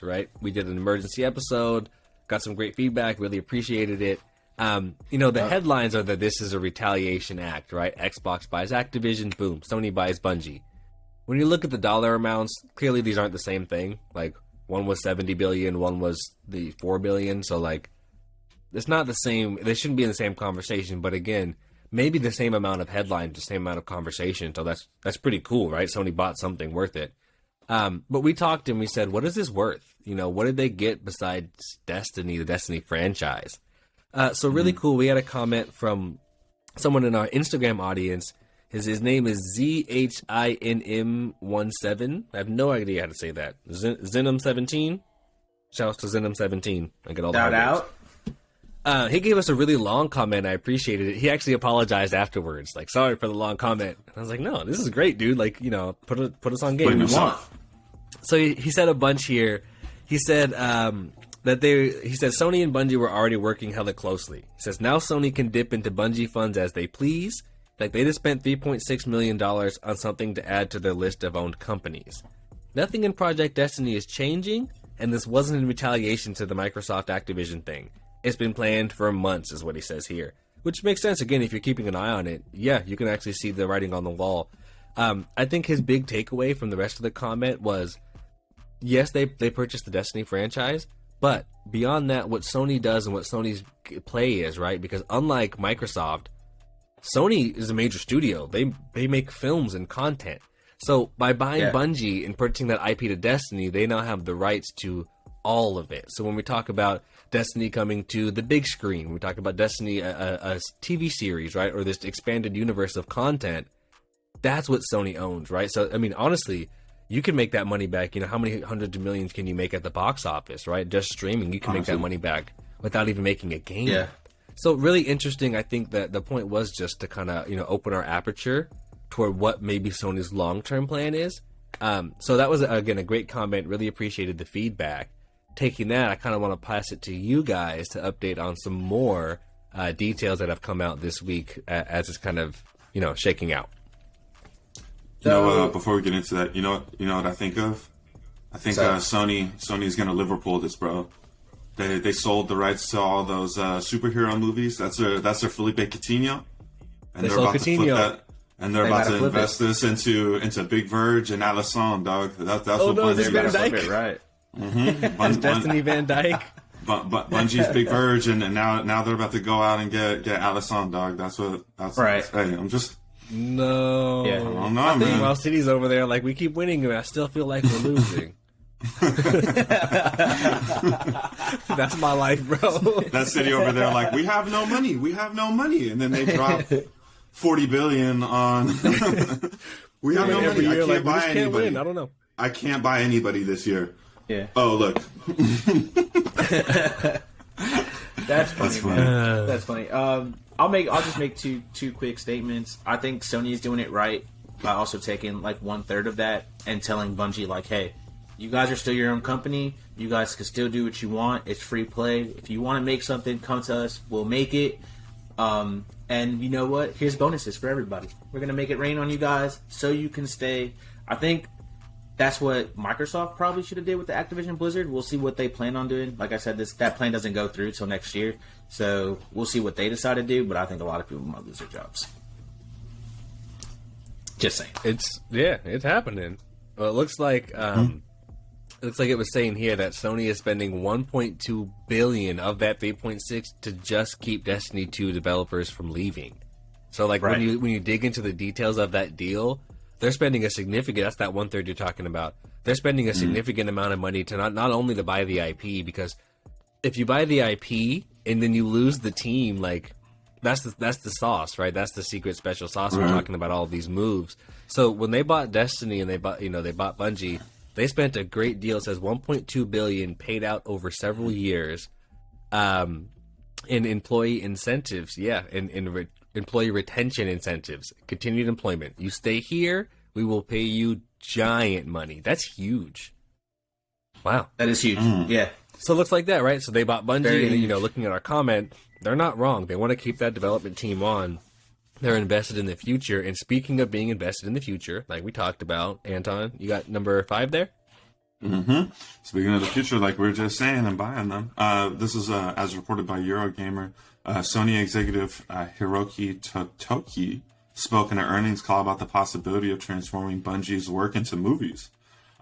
right? We did an emergency episode, got some great feedback, really appreciated it. The headlines are that this is a retaliation act, right? Xbox buys Activision, boom, Sony buys Bungie. When you look at the dollar amounts, clearly these aren't the same thing. Like, one was 70 billion, one was the 4 billion. So, like, it's not the same. They shouldn't be in the same conversation. But again, maybe the same amount of headlines, the same amount of conversation. So that's pretty cool, right? Sony bought something worth it. But we talked and we said, what is this worth? You know, what did they get besides Destiny, the Destiny franchise? So really cool. We had a comment from someone in our Instagram audience. His name is ZHINM17. I have no idea how to say that. Zenom17. Shouts to Zenom17. I get all Shout out. He gave us a really long comment. I appreciated it. He actually apologized afterwards. Like, sorry for the long comment. And I was like, no, this is great, dude. Like, you know, put us on game. So he said a bunch here. He said he said Sony and Bungie were already working hella closely. He says now Sony can dip into Bungie funds as they please. Like, they just spent $3.6 million on something to add to their list of owned companies. Nothing in Project Destiny is changing, and this wasn't in retaliation to the Microsoft Activision thing. It's been planned for months, is what he says here. Which makes sense, again, if you're keeping an eye on it. Yeah, you can actually see the writing on the wall. I think his big takeaway from the rest of the comment was, yes, they purchased the Destiny franchise, but beyond that, what Sony does and what Sony's play is, right? Because unlike Microsoft, Sony is a major studio. They make films and content. So by buying Bungie and purchasing that IP to Destiny, they now have the rights to all of it. So when we talk about Destiny coming to the big screen, we talk about Destiny, a TV series, right? Or this expanded universe of content, that's what Sony owns, right? So, I mean, honestly, you can make that money back. You know, how many hundreds of millions can you make at the box office, right? Just streaming, you can make that money back without even making a game. Yeah. So really interesting. I think that the point was just to kind of, you know, open our aperture toward what maybe Sony's long-term plan is. So that was, again, a great comment. Really appreciated the feedback. Taking that, I kind of want to pass it to you guys to update on some more details that have come out this week as it's kind of, you know, shaking out. So, before we get into that, you know what I think of? I think Sony's gonna Liverpool this, bro. They sold the rights to all those superhero movies. That's their Felipe Coutinho, and they're about to flip that. And they're about to invest this into Big Verge and Alisson, dog. That's what Bungie Van Dyke, right? Mm-hmm. Destiny Van Dyke. Bungie's Big Verge, and now they're about to go out and get Alisson, dog. That's right. Hey, I'm just. No. Yeah. I don't know, man. While City's over there, like, we keep winning, and I still feel like we're losing. That's my life, bro. That City over there, like, we have no money, and then they drop 40 billion on. We have no money. I can't buy anybody. I don't know. I can't buy anybody this year. Yeah. Oh, look. That's funny, man. That's funny. I'll just make two quick statements. I think Sony is doing it right by also taking like 1/3 of that and telling Bungie, like, hey, you guys are still your own company. You guys can still do what you want. It's free play. If you want to make something, come to us. We'll make it. And you know what? Here's bonuses for everybody. We're gonna make it rain on you guys so you can stay. I think that's what Microsoft probably should have did with the Activision Blizzard. We'll see what they plan on doing. Like I said, that plan doesn't go through till next year, so we'll see what they decide to do. But I think a lot of people might lose their jobs. Just saying. It's happening. Well, it looks like it was saying here that Sony is spending 1.2 billion of that 3.6 to just keep Destiny 2 developers from leaving. So, like, when you dig into the details of that deal, they're spending a significant. That's that 1/3 you're talking about. They're spending a significant amount of money to not only to buy the IP, because if you buy the IP and then you lose the team, like, that's the sauce, right? That's the secret special sauce. We're talking about all of these moves. So when they bought Destiny and they bought Bungie, they spent a great deal. It says 1.2 billion paid out over several years, in employee incentives. Yeah, in employee retention incentives, continued employment. You stay here, we will pay you giant money. That's huge. Wow, that is huge. Yeah. So it looks like that, right? So they bought Bungie, and looking at our comment, they're not wrong. They want to keep that development team on. They're invested in the future. And speaking of being invested in the future, like we talked about, Anton, you got number 5 there? Mm-hmm. Speaking of the future, like we were just saying, and buying them. This is as reported by Eurogamer. Sony executive Hiroki Totoki spoke in an earnings call about the possibility of transforming Bungie's work into movies.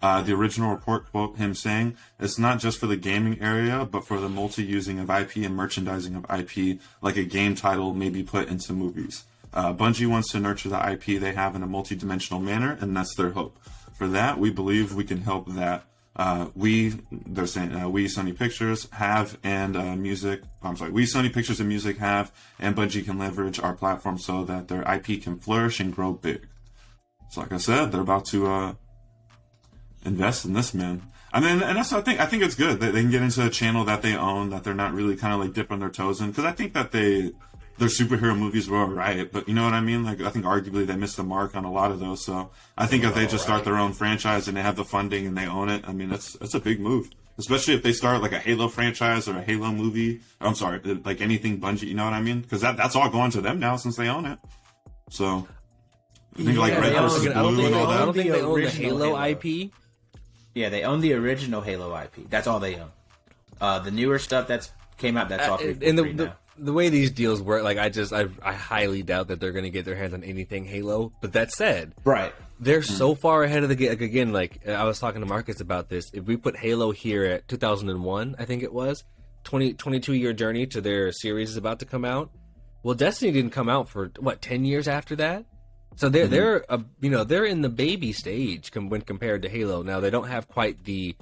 The original report quote him saying, "It's not just for the gaming area, but for the multi-using of IP and merchandising of IP, like a game title may be put into movies." Bungie wants to nurture the IP they have in a multi-dimensional manner, and that's their hope. For that, we believe we can help that. We Sony Pictures have and we Sony Pictures and Music have, and Bungie can leverage our platform so that their IP can flourish and grow big. So, like I said, they're about to invest in this, man. And that's what I think it's good that they can get into a channel that they own, that they're not really kind of like dipping their toes in. Because I think that their superhero movies were alright, but you know what I mean? Like, I think arguably they missed the mark on a lot of those. So I think if they just start their own franchise and they have the funding and they own it, I mean, that's a big move. Especially if they start like a Halo franchise or a Halo movie. I'm sorry, like anything Bungie, you know what I mean? Because that's all going to them now since they own it. So I think like Red vs. Blue and all that. I don't think they own the Halo IP. Yeah, they own the original Halo IP. That's all they own. The newer stuff that's came out, that's all free now. The way these deals work, like I highly doubt that they're going to get their hands on anything Halo. But that said, right, they're so far ahead of the game. Like, again, like I was talking to Marcus about this. If we put Halo here at 2001, I think it was 22-year journey to their series is about to come out. Well, Destiny didn't come out for 10 years after that. So they're in the baby stage when compared to Halo. Now they don't have quite the.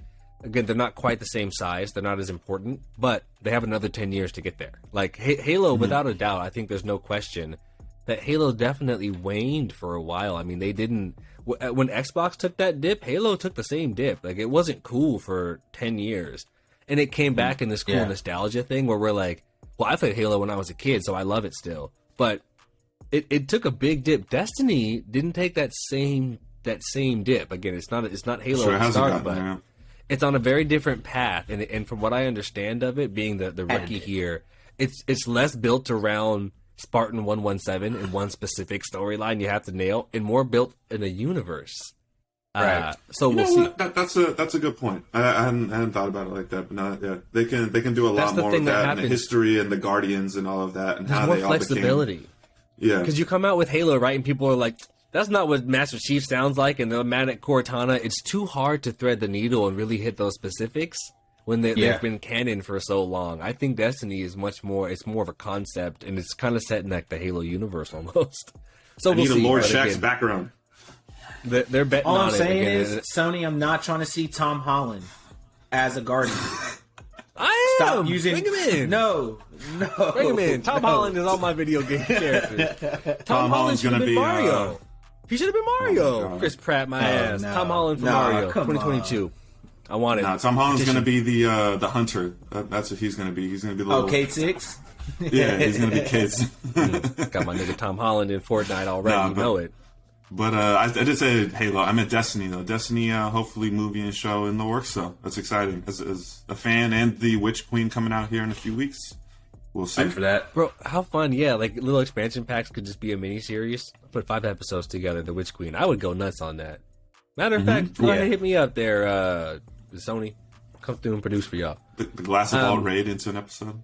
Again, they're not quite the same size. They're not as important, but they have another 10 years to get there. Like Halo, without a doubt, I think there's no question that Halo definitely waned for a while. I mean, they didn't. When Xbox took that dip, Halo took the same dip. Like, it wasn't cool for 10 years. And it came back in this cool nostalgia thing where we're like, well, I played Halo when I was a kid, so I love it still. But it took a big dip. Destiny didn't take that same dip. Again, it's not Halo at the start, but it's on a very different path. And from what I understand of it, being the rookie here, it's less built around Spartan 117 and one specific storyline you have to nail, and more built in a universe. Right. So we'll see. That's a good point. I hadn't thought about it like that, but no, they can do a lot more with that, and the history and the Guardians and all of that, and how they all flexibility. Became. Yeah, because you come out with Halo, right, and people are like, "That's not what Master Chief sounds like," and they're mad at Cortana. It's too hard to thread the needle and really hit those specifics when they've been canon for so long. I think Destiny is much more. It's more of a concept, and it's kind of set in like the Halo universe almost. So I need a Lord Shaxx background. They're betting all on I'm it. saying Again. is, Sony, I'm not trying to see Tom Holland as a Guardian. I am. Stop using. Bring him in. No. Bring him in. Tom Holland is all my video game characters. Tom Holland should have been Mario. He should have been Mario. Oh, Chris Pratt, my ass. No. Tom Holland for Mario. 2022. I want it. No, Tom Holland's going to be the hunter. That's what he's going to be. He's going to be the little... K6? Yeah, he's going to be kids. Got my nigga Tom Holland in Fortnite already. You know it. But I did say Halo. I meant Destiny, though. Destiny, hopefully movie and show in the works, so that's exciting. As a fan, and the Witch Queen coming out here in a few weeks. We'll see. For that. Bro, how fun. Yeah, like little expansion packs could just be a mini-series. Put 5 episodes together, the Witch Queen. I would go nuts on that. Matter of fact, go ahead, hit me up there, Sony. Come through and produce for y'all. The Glass of All raid into an episode.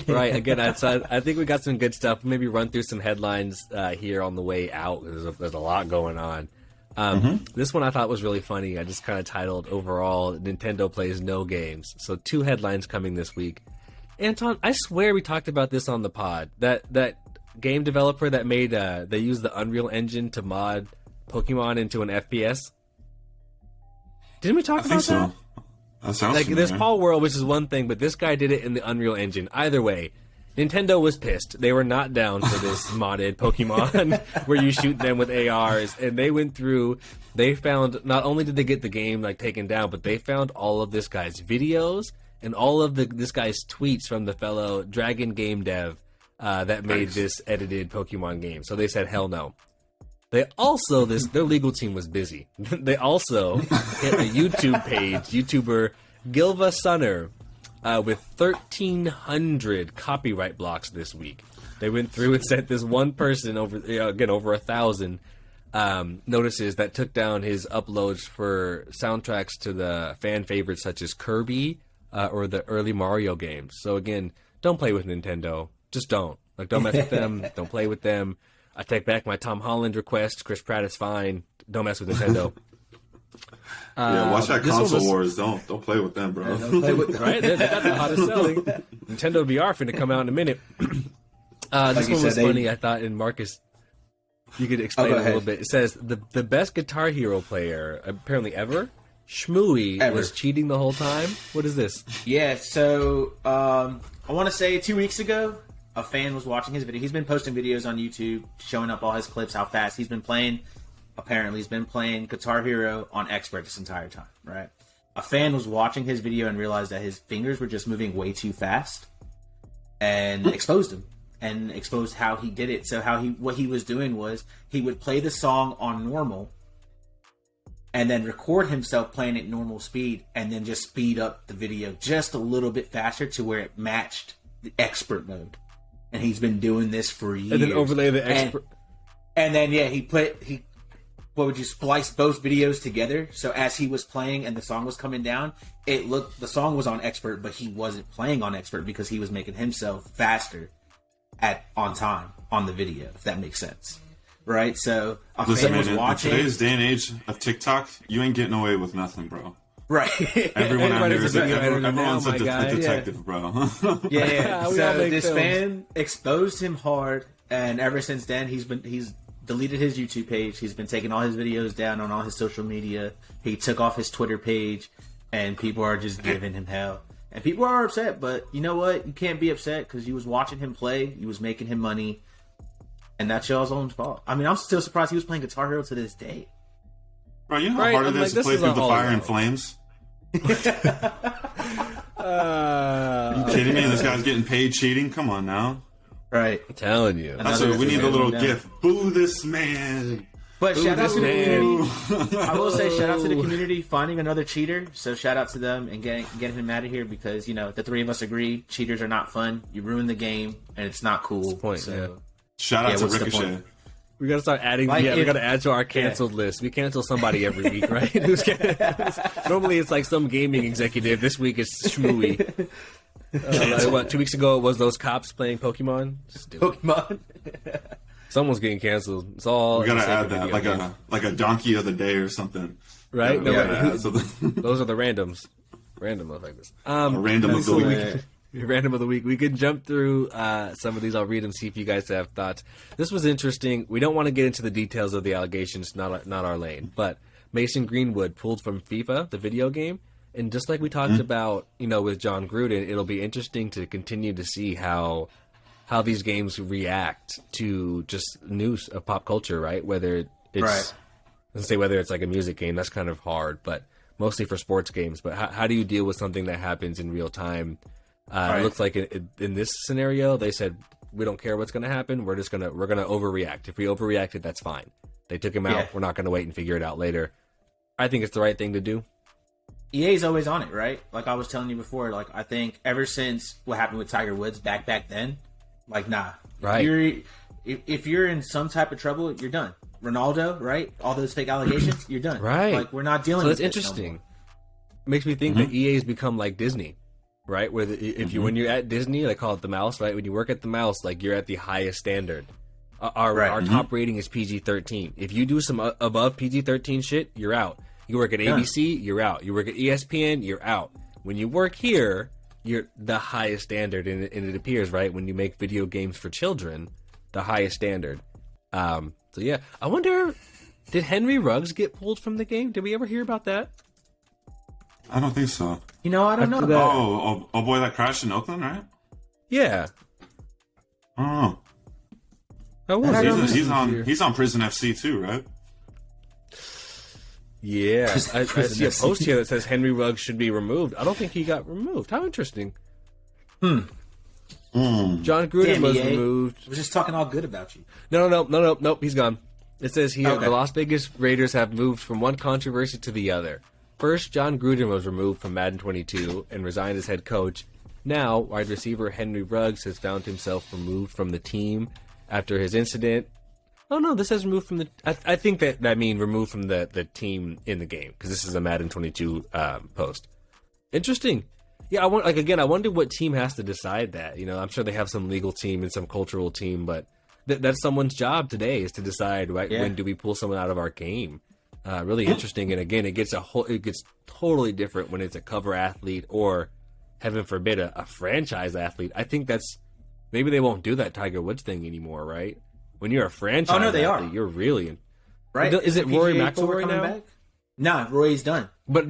Right. Again, I think we got some good stuff. Maybe run through some headlines here on the way out. There's a lot going on. This one I thought was really funny. I just kind of titled overall, Nintendo plays no games. So 2 headlines coming this week. Anton, I swear we talked about this on the pod. That game developer that made they used the Unreal Engine to mod Pokemon into an FPS. Didn't we talk about that? So. That sounds like familiar. there's Paul World, which is one thing, but this guy did it in the Unreal Engine. Either way, Nintendo was pissed. They were not down for this modded Pokemon where you shoot them with ARs, and they went through. They found not only did they get the game like taken down, but they found all of this guy's videos and all of this guy's tweets from the fellow Dragon game dev that made this edited Pokemon game. So they said, hell no. They also, their legal team was busy. They also hit a YouTube page, YouTuber Gilva Sunner, with 1,300 copyright blocks this week. They went through and sent this one person over 1,000 notices that took down his uploads for soundtracks to the fan favorites such as Kirby or the early Mario games. So again, don't play with Nintendo. Just don't. Like, don't mess with them. Don't play with them. I take back my Tom Holland request. Chris Pratt is fine. Don't mess with Nintendo. Yeah, watch that console wars. Don't play with them, bro. Don't play with them. Right? They got the hottest selling. Nintendo VR finna come out in a minute. This one was funny. I thought, and Marcus, you could explain it a little bit. It says the best Guitar Hero player apparently ever, Shmooey, was cheating the whole time. What is this? Yeah, so I want to say 2 weeks ago, a fan was watching his video. He's been posting videos on YouTube, showing up all his clips, how fast he's been playing. Apparently, he's been playing Guitar Hero on expert this entire time, right? A fan was watching his video and realized that his fingers were just moving way too fast, and exposed him. And exposed how he did it. So what he was doing was he would play the song on normal, and then record himself playing at normal speed, and then just speed up the video just a little bit faster to where it matched the expert mode. And he's been doing this for years. And then overlay the expert. And then he splice both videos together. So as he was playing and the song was coming down, the song was on expert, but he wasn't playing on expert because he was making himself faster on time on the video, if that makes sense, right? So fan was watching. In today's day and age of TikTok, you ain't getting away with nothing, bro. Right. Everyone out here everyone's a detective, bro. Yeah. So this fan exposed him hard, and ever since then he's deleted his YouTube page. He's been taking all his videos down on all his social media. He took off his Twitter page, and people are just giving him hell. And people are upset, but you know what? You can't be upset because you was watching him play. You was making him money. And that's y'all's own fault. I mean, I'm still surprised he was playing Guitar Hero to this day. Bro, you know how hard it is to play through the fire and flames? Are you kidding me? This guy's getting paid cheating? Come on now. Right. I'm telling you. That's what we need a little gift. Boo this man. But shout out to the community. I will say shout out to the community finding another cheater. So shout out to them and getting him out of here because, the three of us agree cheaters are not fun. You ruin the game and it's not cool. What's the point? So, shout out to Ricochet. We gotta start adding. We gotta add to our canceled list. We cancel somebody every week, right? Normally it's like some gaming executive. This week it's Shmooey. 2 weeks ago it was those cops playing Pokemon. Pokemon. Someone's getting canceled. It's all. We gotta add that, like a donkey of the day or something, right? Those are the randoms. Random motherfuckers. Random of the week. Random of the week. We can jump through some of these. I'll read them, see if you guys have thoughts. This was interesting. We don't want to get into the details of the allegations, not our lane. But Mason Greenwood pulled from FIFA, the video game. And just like we talked about, with John Gruden, it'll be interesting to continue to see how these games react to just news of pop culture, right? Whether it's, let's say whether it's like a music game, that's kind of hard, but mostly for sports games. But how do you deal with something that happens in real time? It looks like in this scenario, they said, we don't care what's going to happen. We're going to overreact. If we overreacted, that's fine. They took him out. We're not going to wait and figure it out later. I think it's the right thing to do. EA's always on it, right? Like I was telling you before, like I think ever since what happened with Tiger Woods back then, like nah. Right. If you're in some type of trouble, you're done. Ronaldo, right? All those fake allegations, you're done. Right. Like we're not dealing with it. So that's interesting. Makes me think that EA's become like Disney. Right, where when you're at Disney, they call it the mouse. Right, when you work at the mouse, like you're at the highest standard. Our top rating is PG-13. If you do some above PG-13 shit, you're out. You work at ABC, you're out. You work at ESPN, you're out. When you work here, you're the highest standard, and it appears right when you make video games for children, the highest standard. So yeah, I wonder, did Henry Ruggs get pulled from the game? Did we ever hear about that? I don't think so. I don't know. Oh boy, that crashed in Oakland, right? Yeah. I don't know. He's on Prison FC too, right? Yeah. I see a post here that says Henry Ruggs should be removed. I don't think he got removed. How interesting. John Gruden was removed. We're just talking all good about you. No. He's gone. It says here, the Las Vegas Raiders have moved from one controversy to the other. First, John Gruden was removed from Madden 22 and resigned as head coach. Now, wide receiver Henry Ruggs has found himself removed from the team after his incident. Oh no, this says removed from the. I think that means removed from the team in the game because this is a Madden 22 post. Interesting. Yeah, I wonder what team has to decide that. I'm sure they have some legal team and some cultural team, but that's someone's job today is to decide when do we pull someone out of our game. Really interesting, and again, it gets totally different when it's a cover athlete or, heaven forbid, a franchise athlete. I think that's maybe they won't do that Tiger Woods thing anymore, right? When you're a franchise, they athlete, are. You're really in. Right? Is it Rory McIlroy now? Back? Nah, Rory's done. But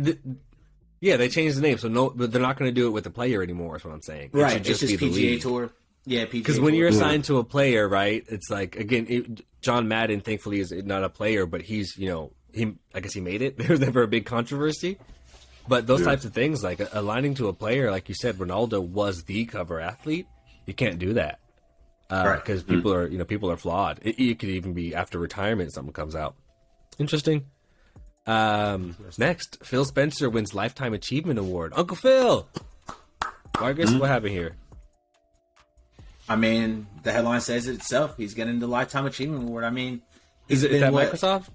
yeah, they changed the name, so but they're not going to do it with the player anymore. Is what I'm saying. It Right? should It's just be the PGA league. Tour. Yeah, PGA. Because when you're assigned to a player, right? It's like again, John Madden, thankfully, is not a player, but he's I guess he made it. There was never a big controversy. But those types of things, like aligning to a player, like you said, Ronaldo was the cover athlete. You can't do that because people are flawed. It could even be after retirement something comes out. Interesting. Next, Phil Spencer wins Lifetime Achievement Award. Uncle Phil. Marcus, what happened here? I mean, the headline says it itself. He's getting the Lifetime Achievement Award. I mean, Is it at Microsoft?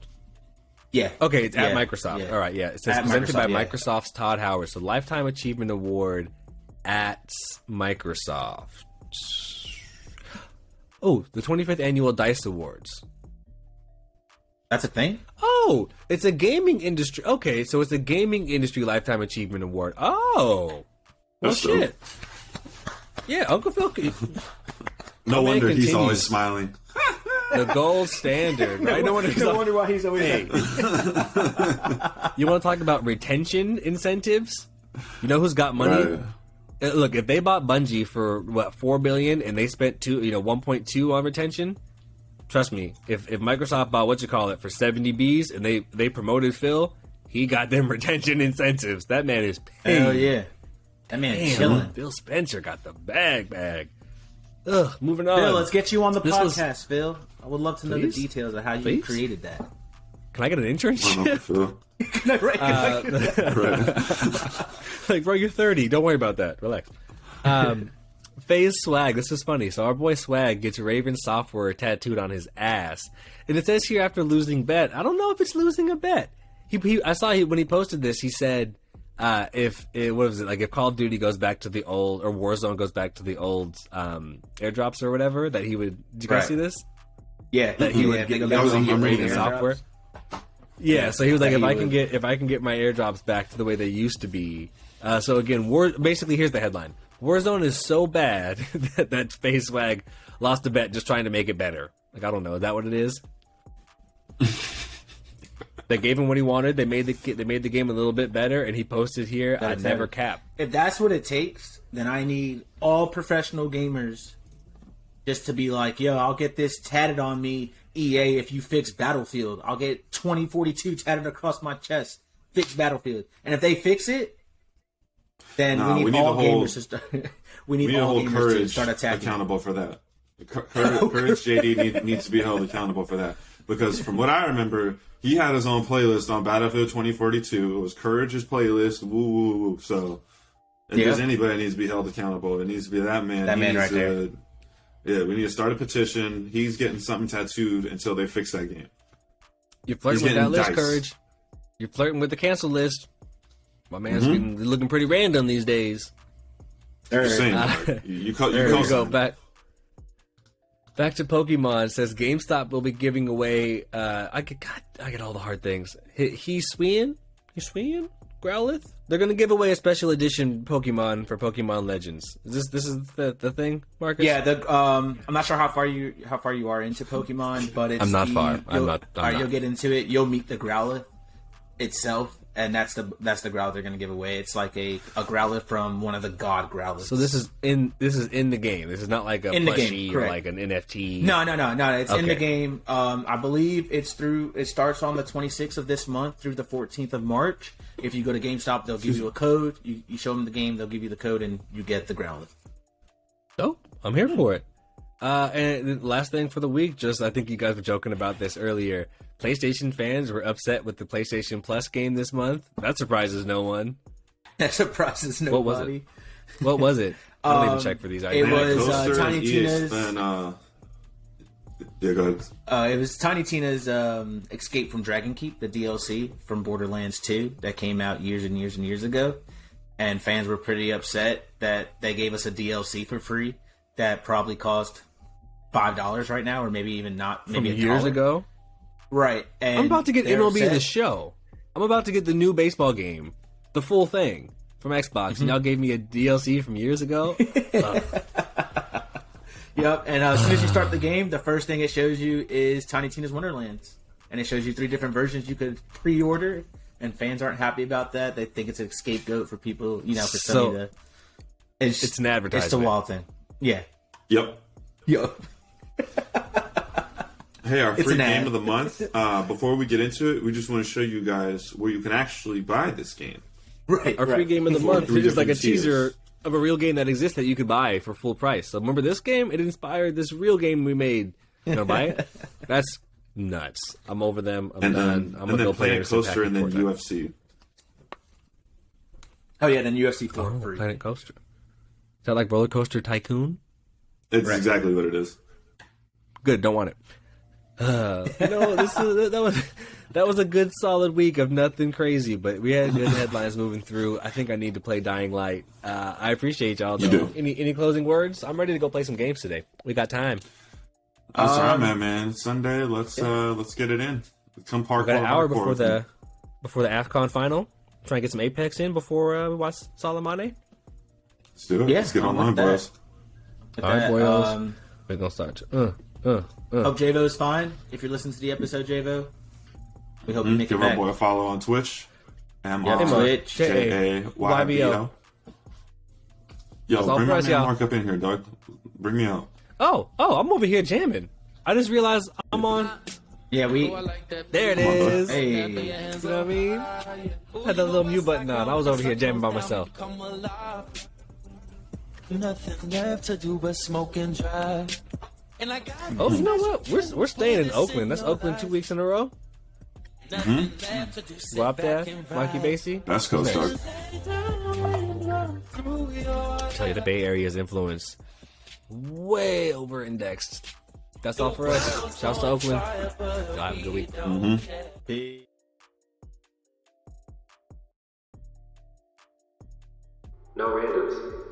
Yeah. Okay, it's at Yeah, Microsoft. yeah. All right, yeah. It says At presented by Microsoft, yeah. Microsoft's Todd Howard. So Lifetime Achievement Award at Microsoft. Oh, the 25th Annual DICE Awards. That's a thing? Oh, it's a gaming industry. Okay, so it's a gaming industry Lifetime Achievement Award. Oh. Well, That's dope. shit. Yeah, Uncle Phil. No man wonder he's continues. always smiling. The gold standard, right? No wonder why he's always Hey. You want to talk about retention incentives? You know who's got money? Right. Look, if they bought Bungie for what, $4 billion and they spent 1.2 on retention, trust me, if Microsoft bought for 70 Bs and they promoted Phil, he got them retention incentives. That man is paid. Hell yeah. That man is chilling. Phil Spencer got the bag. Ugh, moving on. Phil, let's get you on the This podcast, Phil. I would love to know the Please? details of how you Please? created that. Can I get an internship? Like, bro, you're 30. Don't worry about that. Relax. Faze Swagg. This is funny. So our boy Swagg gets Raven software tattooed on his ass, and it says here after losing bet. I don't know if it's losing a bet. I saw when he posted this. He said, if Call of Duty goes back to the old, or Warzone goes back to the old airdrops or whatever, that he would. Did you guys see this? Yeah, That he would get Raven software. Yeah, so he was like, if I can get my airdrops back to the way they used to be. So again, basically here's the headline: Warzone is so bad that Faze Swagg lost a bet just trying to make it better. Like, I don't know, is that what it is? They gave him what he wanted. They made the game a little bit better, and he posted here, "I never cap." If that's what it takes, then I need all professional gamers just to be like, yo, I'll get this tatted on me, EA, if you fix Battlefield. I'll get 2042 tatted across my chest. Fix Battlefield. And if they fix it, then we need all gamers to start. we need all gamers Courage to start attacking. accountable for that. Courage JD needs to be held accountable for that. Because from what I remember, he had his own playlist on Battlefield 2042. It was Courage's playlist. Woo, woo, woo. So if there's anybody that needs to be held accountable, it needs to be that man. That man right there. Yeah, we need to start a petition. He's getting something tattooed until they fix that game. You're flirting with that list, Courage. You're flirting with the cancel list. My man's looking pretty random these days. Just saying, you go back to Pokemon. It says GameStop will be giving away. I get all the hard things. Hisuian Growlithe. They're gonna give away a special edition Pokemon for Pokemon Legends. This is the thing, Marcus? Yeah, I'm not sure how far you are into Pokemon, but it's I'm not far. I'm not. You'll get into it. You'll meet the Growlithe itself, and that's the Growlithe they're gonna give away. It's like a Growlithe from one of the God Growlithes. So this is in the game. This is not like a plushie or like an NFT. No. It's in the game. I believe it starts on the 26th of this month through the 14th of March. If you go to GameStop, they'll give you a code. You show them the game, they'll give you the code, and you get the Growlithe. Oh, I'm here for it. And the last thing for the week, I think you guys were joking about this earlier. PlayStation fans were upset with the PlayStation Plus game this month. That surprises no one. That surprises nobody. What was it? I don't even check for these items. It was Tiny Tina's. Yeah, go ahead. It was Tiny Tina's Escape from Dragon Keep, the DLC from Borderlands 2 that came out years and years and years ago. And fans were pretty upset that they gave us a DLC for free that probably cost $5 right now, or maybe even not. Maybe from years ago. Right. And I'm about to get MLB The Show. I'm about to get the new baseball game, the full thing from Xbox, and y'all gave me a DLC from years ago. Yep, and as soon as you start the game, the first thing it shows you is Tiny Tina's Wonderlands. And it shows you 3 different versions you could pre-order, and fans aren't happy about that. They think it's a scapegoat for people, for Sony to... It's an advertisement. It's the wild thing. Yeah. Yep. Hey, our free game of the month. Before we get into it, we just want to show you guys where you can actually buy this game. Our free game of the month is like a teaser of a real game that exists that you could buy for full price. So remember this game? It inspired this real game we made. You want to buy it? That's nuts. I'm over them. I'm done. I'm going to go Planet Coaster and then UFC. Oh, yeah, then UFC 4 free. Planet Coaster. Is that like Roller Coaster Tycoon? It's exactly what it is. Good, don't want it. That was a good solid week of nothing crazy, but we had good headlines moving through. I think I need to play Dying Light. I appreciate y'all. You do. Any closing words? I'm ready to go play some games today. We got time. That's where I'm at, man. Sunday, let's get it in. Come park. We got an hour before the AFCON final. Try and get some Apex in before we watch Salamane. Let's do it. Let's get online, boys. All right, boys. We're gonna start. Hope Javo's fine. If you're listening to the episode, Javo, we hope you make it back. Give our boy a follow on Twitch. Twitch. JAYBO. Yo, bring my man Mark up in here, Doug. Bring me out. Oh, I'm over here jamming. I just realized I'm on. Yeah, there it is. Hey. You know what I mean? Had that little mute button on. I was over here jamming by myself. Nothing left to do but smoke and drive. Oh, you know what? We're staying in Oakland. That's Oakland 2 weeks in a row. Wap that, Mikey Basie. Best Coast, Doug. I tell you, the Bay Area's influence way over indexed. That's all for us. Shouts to Oakland. Y'all have a good week. Peace. No randoms.